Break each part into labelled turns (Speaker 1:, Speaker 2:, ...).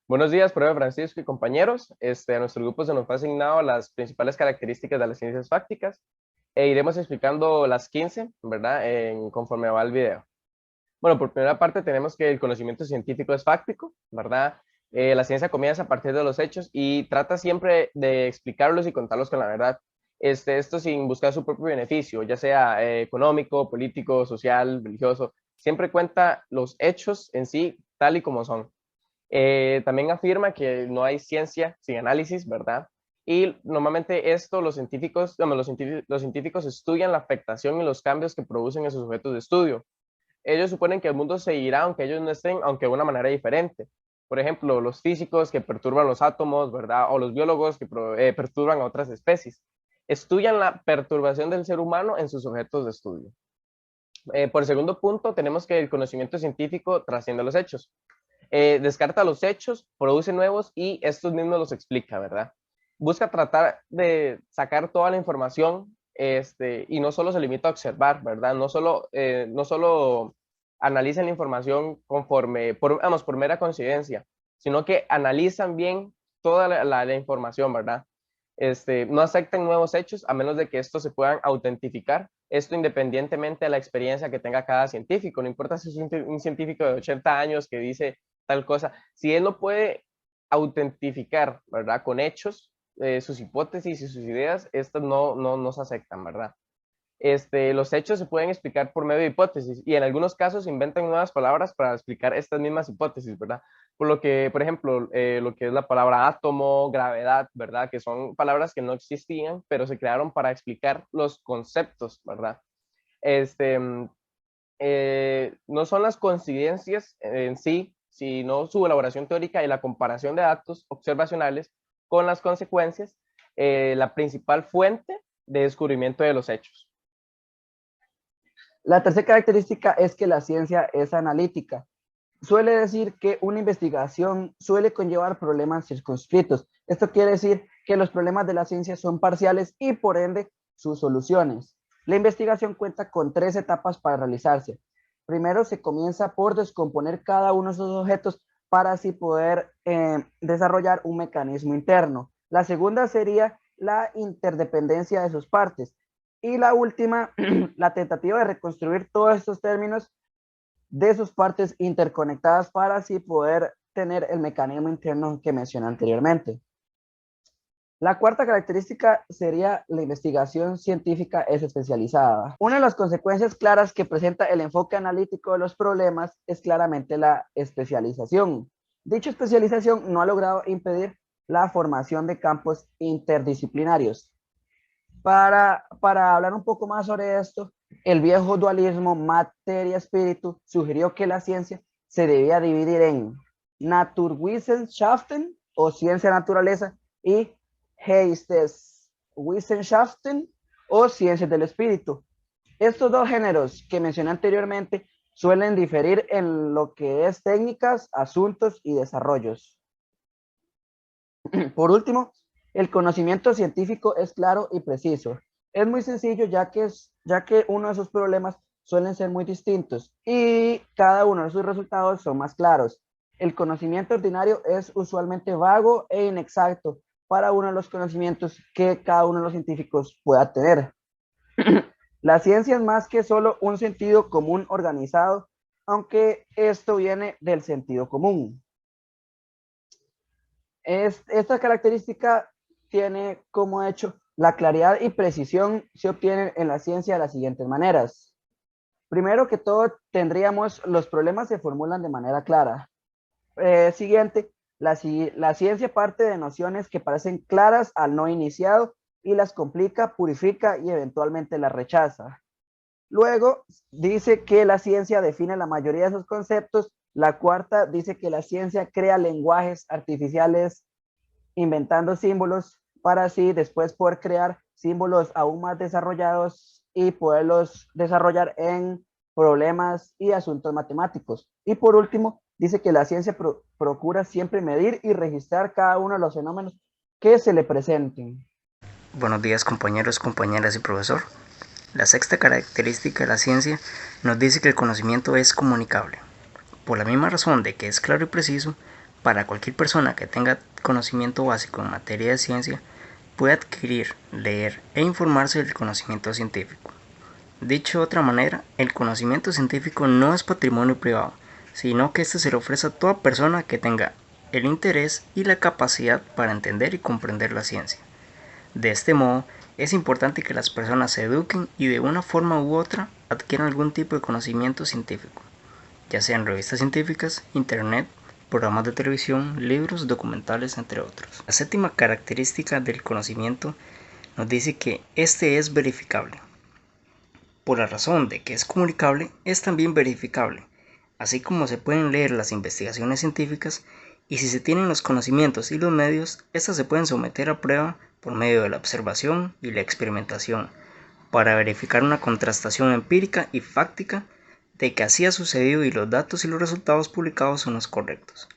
Speaker 1: Buenos días, profe Francisco y compañeros. A nuestro grupo se nos fue asignado las principales características de las ciencias fácticas e iremos explicando las 15, ¿verdad? Conforme va el video. Bueno, por primera parte tenemos que el conocimiento científico es fáctico, ¿verdad? La ciencia comienza a partir de los hechos y trata siempre de explicarlos y contarlos con la verdad. Esto sin buscar su propio beneficio, ya sea económico, político, social, religioso. Siempre cuenta los hechos en sí tal y como son. También afirma que no hay ciencia sin análisis, ¿verdad? Y normalmente esto los científicos, bueno, los científicos estudian la afectación y los cambios que producen esos objetos de estudio. Ellos suponen que el mundo seguirá aunque ellos no estén, aunque de una manera diferente. Por ejemplo, los físicos que perturban los átomos, ¿verdad? O los biólogos que perturban a otras especies. Estudian la perturbación del ser humano en sus objetos de estudio. Por el segundo punto, tenemos que el conocimiento científico trasciende los hechos. Descarta los hechos, produce nuevos y estos mismos los explica, ¿verdad? Busca tratar de sacar toda la información y no solo se limita a observar, ¿verdad? No solo analizan la información por mera coincidencia, sino que analizan bien toda la información, ¿verdad? No aceptan nuevos hechos a menos de que estos se puedan autentificar, esto independientemente de la experiencia que tenga cada científico, no importa si es un científico de 80 años que dice tal cosa, si él no puede autentificar, ¿verdad? Con hechos, sus hipótesis y sus ideas, estas no se aceptan, ¿verdad? Los hechos se pueden explicar por medio de hipótesis y en algunos casos inventan nuevas palabras para explicar estas mismas hipótesis, ¿verdad? Por lo que, por ejemplo, lo que es la palabra átomo, gravedad, ¿verdad? Que son palabras que no existían, pero se crearon para explicar los conceptos, ¿verdad? Este, no son las coincidencias en sí, sino su elaboración teórica y la comparación de datos observacionales con las consecuencias, la principal fuente de descubrimiento de los hechos.
Speaker 2: La tercera característica es que la ciencia es analítica. Suele decir que una investigación suele conllevar problemas circunscritos. Esto quiere decir que los problemas de la ciencia son parciales y por ende sus soluciones. La investigación cuenta con 3 etapas para realizarse. Primero se comienza por descomponer cada uno de esos objetos para así poder desarrollar un mecanismo interno. La segunda sería la interdependencia de sus partes. Y la última, la tentativa de reconstruir todos estos términos de sus partes interconectadas para así poder tener el mecanismo interno que mencioné anteriormente. La cuarta característica sería la investigación científica es especializada. Una de las consecuencias claras que presenta el enfoque analítico de los problemas es claramente la especialización. Dicha especialización no ha logrado impedir la formación de campos interdisciplinarios. Para hablar un poco más sobre esto, el viejo dualismo materia-espíritu sugirió que la ciencia se debía dividir en Naturwissenschaften o ciencia naturaleza y Geisteswissenschaften o ciencias del espíritu. Estos dos géneros que mencioné anteriormente suelen diferir en lo que es técnicas, asuntos y desarrollos. Por último, el conocimiento científico es claro y preciso. Es muy sencillo ya que uno de sus problemas suelen ser muy distintos y cada uno de sus resultados son más claros. El conocimiento ordinario es usualmente vago e inexacto para uno de los conocimientos que cada uno de los científicos pueda tener. La ciencia es más que solo un sentido común organizado, aunque esto viene del sentido común. Esta característica tiene como hecho la claridad y precisión se obtienen en la ciencia de las siguientes maneras. Primero que todo, tendríamos los problemas se formulan de manera clara. Siguiente, la ciencia parte de nociones que parecen claras al no iniciado y las complica, purifica y eventualmente las rechaza. Luego dice que la ciencia define la mayoría de esos conceptos. La cuarta dice que la ciencia crea lenguajes artificiales inventando símbolos para así después poder crear símbolos aún más desarrollados y poderlos desarrollar en problemas y asuntos matemáticos. Y por último, dice que la ciencia procura siempre medir y registrar cada uno de los fenómenos que se le presenten.
Speaker 3: Buenos días compañeros, compañeras y profesor. La sexta característica de la ciencia nos dice que el conocimiento es comunicable. Por la misma razón de que es claro y preciso, para cualquier persona que tenga conocimiento básico en materia de ciencia, puede adquirir, leer e informarse del conocimiento científico. Dicho de otra manera, el conocimiento científico no es patrimonio privado, sino que este se le ofrece a toda persona que tenga el interés y la capacidad para entender y comprender la ciencia. De este modo, es importante que las personas se eduquen y de una forma u otra adquieran algún tipo de conocimiento científico, ya sean revistas científicas, internet, programas de televisión, libros, documentales, entre otros. La séptima característica del conocimiento nos dice que este es verificable. Por la razón de que es comunicable, es también verificable, así como se pueden leer las investigaciones científicas, y si se tienen los conocimientos y los medios, estas se pueden someter a prueba por medio de la observación y la experimentación, para verificar una contrastación empírica y fáctica de que así ha sucedido y los datos y los resultados publicados son los correctos.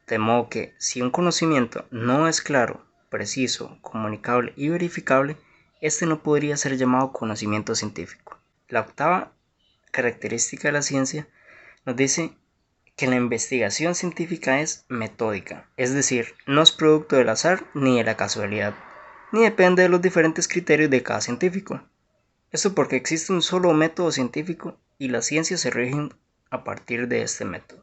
Speaker 3: De modo que, si un conocimiento no es claro, preciso, comunicable y verificable, este no podría ser llamado conocimiento científico. La octava característica de la ciencia nos dice que la investigación científica es metódica, es decir, no es producto del azar ni de la casualidad, ni depende de los diferentes criterios de cada científico. Esto porque existe un solo método científico y las ciencias se rigen a partir de este método.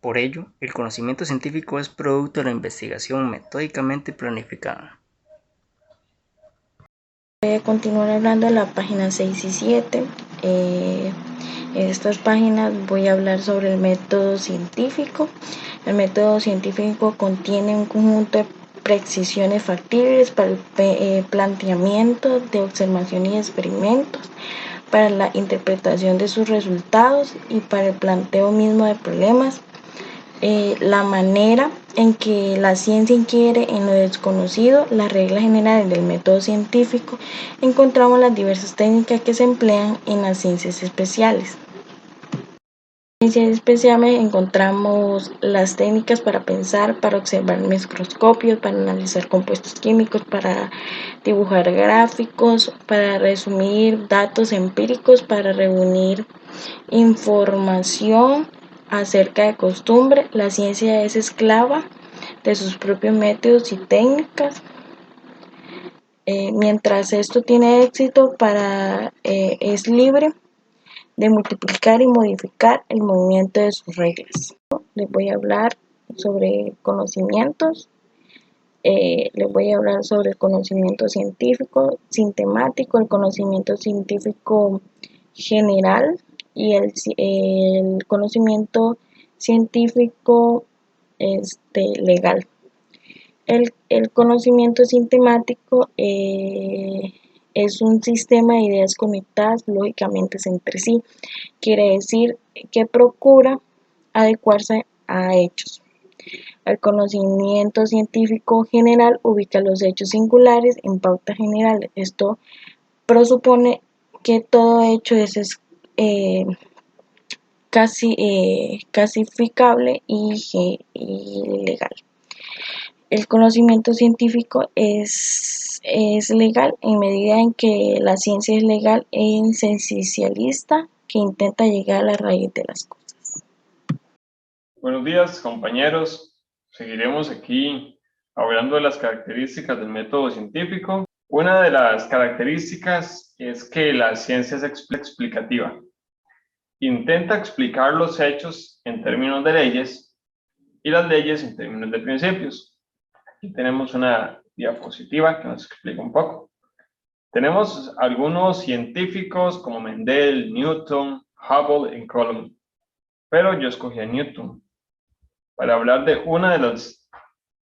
Speaker 3: Por ello, el conocimiento científico es producto de la investigación metódicamente planificada.
Speaker 4: Voy a continuar hablando de la página 6 y 7. En estas páginas voy a hablar sobre el método científico. El método científico contiene un conjunto de precisiones factibles para el planteamiento de observación y experimentos, para la interpretación de sus resultados y para el planteo mismo de problemas. La manera en que la ciencia inquiere en lo desconocido, las reglas generales del método científico, encontramos las diversas técnicas que se emplean en las ciencias especiales. En ciencias especiales encontramos las técnicas para pensar, para observar microscopios, para analizar compuestos químicos, para dibujar gráficos, para resumir datos empíricos, para reunir información acerca de costumbre. La ciencia es esclava de sus propios métodos y técnicas. Mientras esto tiene éxito, es libre de multiplicar y modificar el movimiento de sus reglas. Les voy a hablar sobre conocimientos. Les voy a hablar sobre el conocimiento científico, sintemático, el conocimiento científico general y el conocimiento científico legal. El conocimiento sintemático es un sistema de ideas conectadas lógicamente entre sí. Quiere decir que procura adecuarse a hechos. El conocimiento científico general ubica los hechos singulares en pautas generales. Esto presupone que todo hecho es clasificable y legal. El conocimiento científico es legal en medida en que la ciencia es legal e esencialista, que intenta llegar a la raíz de las cosas.
Speaker 5: Buenos días, compañeros. Seguiremos aquí hablando de las características del método científico. Una de las características es que la ciencia es explicativa. Intenta explicar los hechos en términos de leyes y las leyes en términos de principios. Aquí tenemos una diapositiva que nos explica un poco. Tenemos algunos científicos como Mendel, Newton, Hubble y Coulomb, pero yo escogí a Newton para hablar de una de las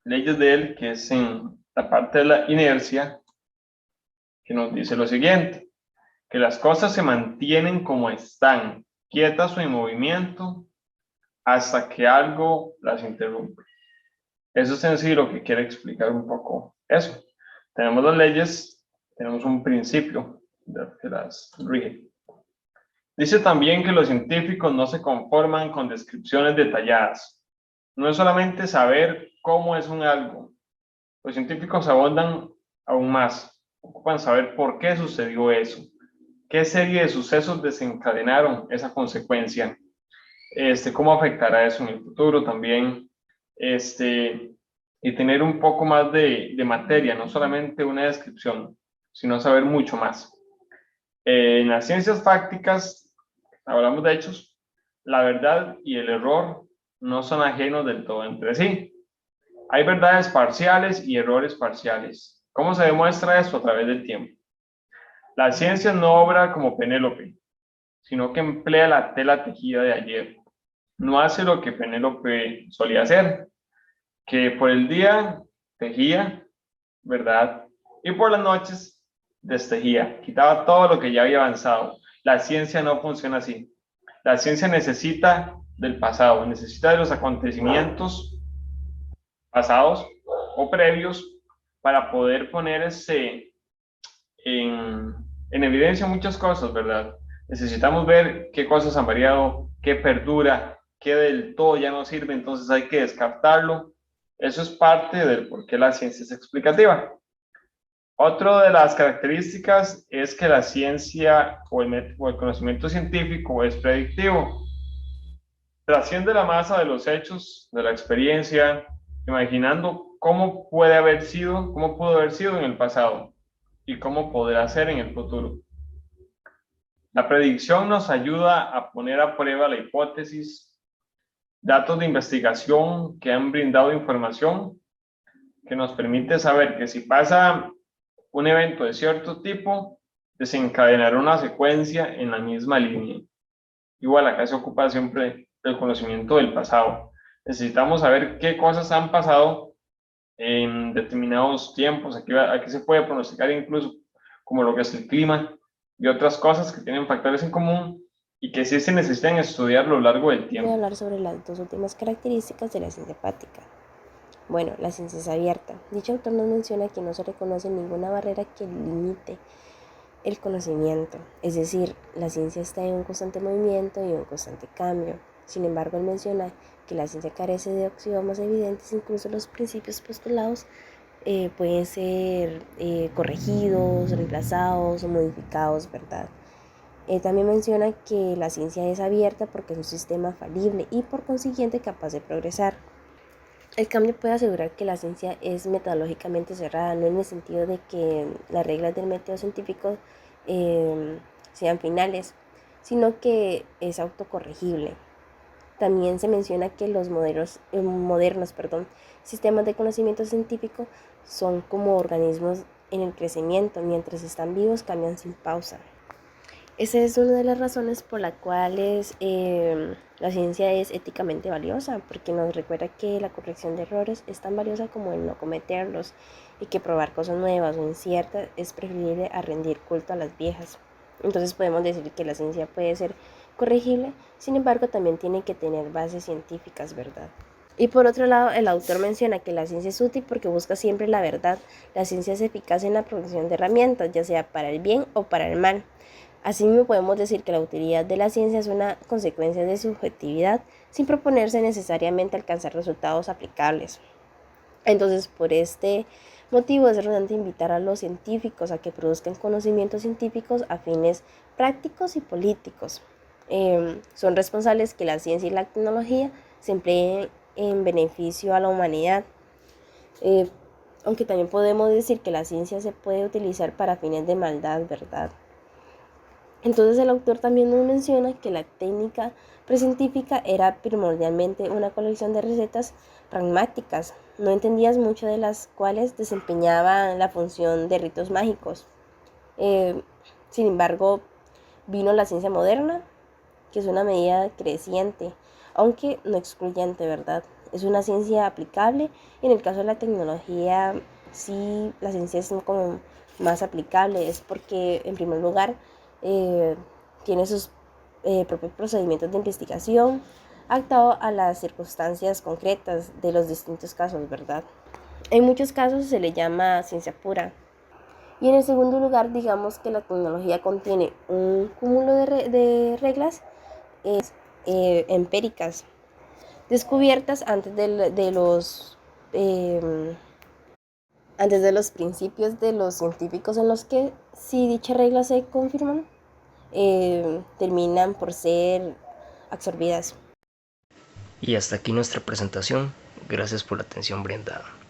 Speaker 5: leyes de él, que es en la parte de la inercia, que nos dice lo siguiente: que las cosas se mantienen como están, quietas o en movimiento, hasta que algo las interrumpe. Eso es en sí lo que quiere explicar un poco eso. Tenemos las leyes, tenemos un principio que las rige. Dice también que los científicos no se conforman con descripciones detalladas. No es solamente saber cómo es un algo. Los científicos abundan aún más. Ocupan saber por qué sucedió eso. ¿Qué serie de sucesos desencadenaron esa consecuencia? ¿Cómo afectará eso en el futuro también? y tener un poco más de materia, no solamente una descripción, sino saber mucho más. En las ciencias fácticas, hablamos de hechos, la verdad y el error no son ajenos del todo entre sí. Hay verdades parciales y errores parciales. ¿Cómo se demuestra esto? A través del tiempo. La ciencia no obra como Penélope, sino que emplea la tela tejida de ayer. No hace lo que Penélope solía hacer, que por el día tejía, ¿verdad? Y por las noches destejía, quitaba todo lo que ya había avanzado. La ciencia no funciona así. La ciencia necesita del pasado, necesita de los acontecimientos pasados o previos para poder poner en evidencia muchas cosas, ¿verdad? Necesitamos ver qué cosas han variado, qué perdura, qué del todo ya no sirve, entonces hay que descartarlo. Eso es parte del por qué la ciencia es explicativa. Otra de las características es que la ciencia o el conocimiento científico es predictivo. Trasciende la masa de los hechos, de la experiencia, imaginando cómo puede haber sido, cómo pudo haber sido en el pasado y cómo podrá ser en el futuro. La predicción nos ayuda a poner a prueba la hipótesis, datos de investigación que han brindado información que nos permite saber que si pasa un evento de cierto tipo, desencadenará una secuencia en la misma línea. Igual acá se ocupa siempre el conocimiento del pasado. Necesitamos saber qué cosas han pasado en determinados tiempos. Aquí se puede pronosticar incluso como lo que es el clima y otras cosas que tienen factores en común y que sí se necesitan estudiar a lo largo del tiempo.
Speaker 6: Voy a hablar sobre las dos últimas características de la ciencia fáctica. Bueno, la ciencia es abierta. Dicho autor nos menciona que no se reconoce ninguna barrera que limite el conocimiento. Es decir, la ciencia está en un constante movimiento y un constante cambio. Sin embargo, él menciona que la ciencia carece de axiomas evidentes, incluso los principios postulados pueden ser corregidos, reemplazados o modificados, ¿verdad? También menciona que la ciencia es abierta porque es un sistema falible y por consiguiente capaz de progresar. El cambio puede asegurar que la ciencia es metodológicamente cerrada, no en el sentido de que las reglas del método científico sean finales, sino que es autocorregible. También se menciona que los modernos sistemas de conocimiento científico son como organismos en el crecimiento, mientras están vivos cambian sin pausa. Esa es una de las razones por las cuales la ciencia es éticamente valiosa, porque nos recuerda que la corrección de errores es tan valiosa como el no cometerlos y que probar cosas nuevas o inciertas es preferible a rendir culto a las viejas. Entonces podemos decir que la ciencia puede ser corregible, sin embargo también tiene que tener bases científicas, ¿verdad? Y por otro lado, el autor menciona que la ciencia es útil porque busca siempre la verdad. La ciencia es eficaz en la producción de herramientas, ya sea para el bien o para el mal. Asimismo, podemos decir que la utilidad de la ciencia es una consecuencia de su objetividad, sin proponerse necesariamente alcanzar resultados aplicables. Entonces, por este motivo es relevante invitar a los científicos a que produzcan conocimientos científicos a fines prácticos y políticos. Son responsables que la ciencia y la tecnología se empleen en beneficio a la humanidad. Aunque también podemos decir que la ciencia se puede utilizar para fines de maldad, ¿verdad? Entonces el autor también nos menciona que la técnica precientífica era primordialmente una colección de recetas pragmáticas, no entendidas mucho de las cuales desempeñaban la función de ritos mágicos. Sin embargo, vino la ciencia moderna, que es una medida creciente, aunque no excluyente, ¿verdad? Es una ciencia aplicable y en el caso de la tecnología, sí, la ciencia es como más aplicable, es porque en primer lugar tiene sus propios procedimientos de investigación adaptado a las circunstancias concretas de los distintos casos, ¿verdad? En muchos casos se le llama ciencia pura. Y en el segundo lugar, digamos que la tecnología contiene un cúmulo de reglas empíricas, descubiertas antes de los principios de los científicos, en los que, si dichas reglas se confirman, terminan por ser absorbidas.
Speaker 3: Y hasta aquí nuestra presentación. Gracias por la atención brindada.